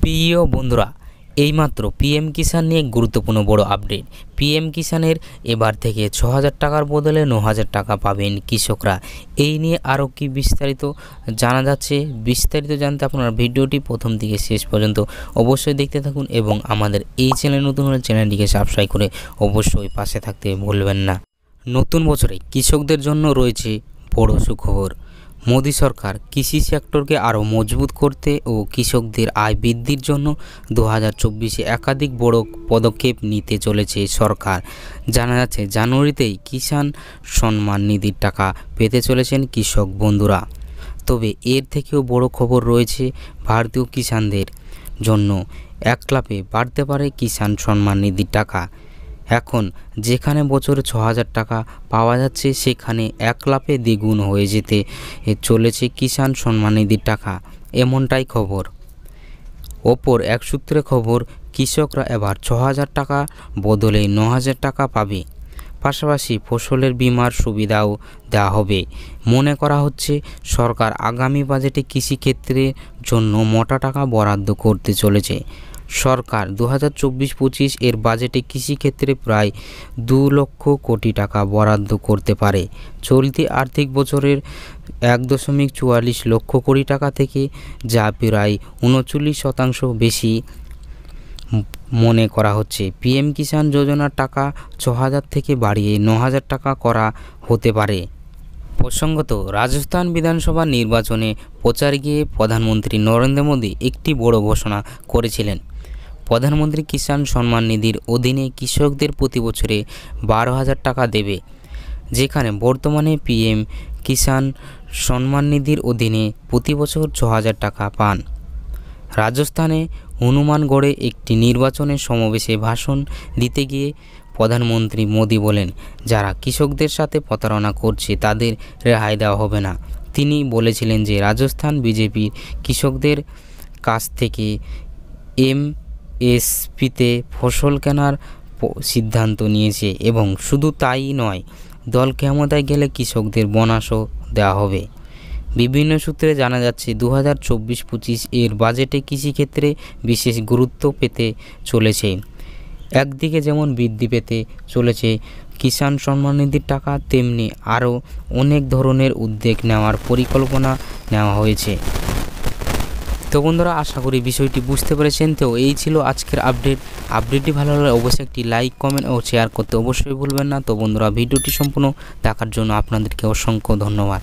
প্রিয় বন্ধুরা, এইমাত্র পিএম কিষাণ নিয়ে গুরুত্বপূর্ণ বড় আপডেট। পিএম কিষাণের এবার থেকে ৬,০০০ টাকার বদলে ৯,০০০ টাকা পাবেন কৃষকরা। এই নিয়ে আরও কি বিস্তারিত জানা যাচ্ছে, বিস্তারিত জানতে আপনারা ভিডিওটি প্রথম থেকে শেষ পর্যন্ত অবশ্যই দেখতে থাকুন এবং আমাদের এই চ্যানেল নতুন হলে চ্যানেলটিকে সাবস্ক্রাইব করে অবশ্যই পাশে থাকতে ভুলবেন না। নতুন বছরে কৃষকদের জন্য রয়েছে বড় সুখবর। মোদী সরকার কৃষি সেক্টরকে আরও মজবুত করতে ও কৃষকদের আয় বৃদ্ধির জন্য 2024-এ একাধিক বড় পদক্ষেপ নিতে চলেছে সরকার। জানা যাচ্ছে জানুয়ারিতেই কিষাণ সম্মান নিধির টাকা পেতে চলেছেন কৃষক বন্ধুরা। তবে এর থেকেও বড় খবর রয়েছে ভারতীয় কিষাণদের জন্য। এক লাফে বাড়তে পারে কিষাণ সম্মান নিধির টাকা। এখন যেখানে বছরে ৬,০০০ টাকা পাওয়া যাচ্ছে, সেখানে এক লাফে দ্বিগুণ হয়ে যেতে চলেছে কিষাণ সম্মান নিধির টাকা, এমনটাই খবর। অপর এক সূত্রে খবর, কৃষকরা এবার ৬,০০০ টাকা বদলে ৯,০০০ টাকা পাবে। পাশাপাশি ফসলের বীমার সুবিধাও দেওয়া হবে। মনে করা হচ্ছে সরকার আগামী বাজেটে কৃষিক্ষেত্রের জন্য মোটা টাকা বরাদ্দ করতে চলেছে। সরকার 2024-25 এর বাজেটে কৃষিক্ষেত্রে প্রায় 2 লক্ষ কোটি টাকা বরাদ্দ করতে পারে। চলতি আর্থিক বছরের 1.44 লক্ষ কোটি টাকা থেকে, যা প্রায় 39% বেশি মনে করা হচ্ছে। পিএম কিষাণ যোজনার টাকা ৬,০০০ থেকে বাড়িয়ে ৯,০০০ টাকা করা হতে পারে। প্রসঙ্গত, রাজস্থান বিধানসভা নির্বাচনে প্রচারে গিয়ে প্রধানমন্ত্রী নরেন্দ্র মোদী একটি বড় ঘোষণা করেছিলেন। প্রধানমন্ত্রী কিষাণ সম্মান নিধির অধীনে কৃষকদের প্রতি বছরে 12,০০০ টাকা দেবে, যেখানে বর্তমানে পিএম কিষাণ সম্মান নিধির অধীনে প্রতি বছর ৬,০০০ টাকা পান। রাজস্থানে হনুমানগড়ে একটি নির্বাচনের সমাবেশে ভাষণ দিতে গিয়ে প্রধানমন্ত্রী মোদী বলেন, যারা কৃষকদের সাথে প্রতারণা করছে তাদের রেহাই দেওয়া হবে না। তিনি বলেছিলেন যে রাজস্থান বিজেপির কৃষকদের কাছ থেকে এমএসপিতে ফসল কেনার সিদ্ধান্ত নিয়েছে এবং শুধু তাই নয়, দল ক্ষমতায় গেলে কৃষকদের বোনাসও দেওয়া হবে। বিভিন্ন সূত্রে জানা যাচ্ছে 2024-25 এর বাজেটে কৃষিক্ষেত্রে বিশেষ গুরুত্ব পেতে চলেছে। একদিকে যেমন বৃদ্ধি পেতে চলেছে কিষাণ সম্মান নিধির টাকা, তেমনি আরও অনেক ধরনের উদ্যোগ নেওয়ার পরিকল্পনা নেওয়া হয়েছে। তো বন্ধুরা, আশা করি বিষয়টি বুঝতে পেরেছেন। তো এই ছিল আজকের আপডেটটি ভালো লাগলে অবশ্যই একটি লাইক, কমেন্ট ও শেয়ার করতে অবশ্যই ভুলবেন না। তো বন্ধুরা, ভিডিওটি সম্পূর্ণ দেখার জন্য আপনাদেরকে অসংখ্য ধন্যবাদ।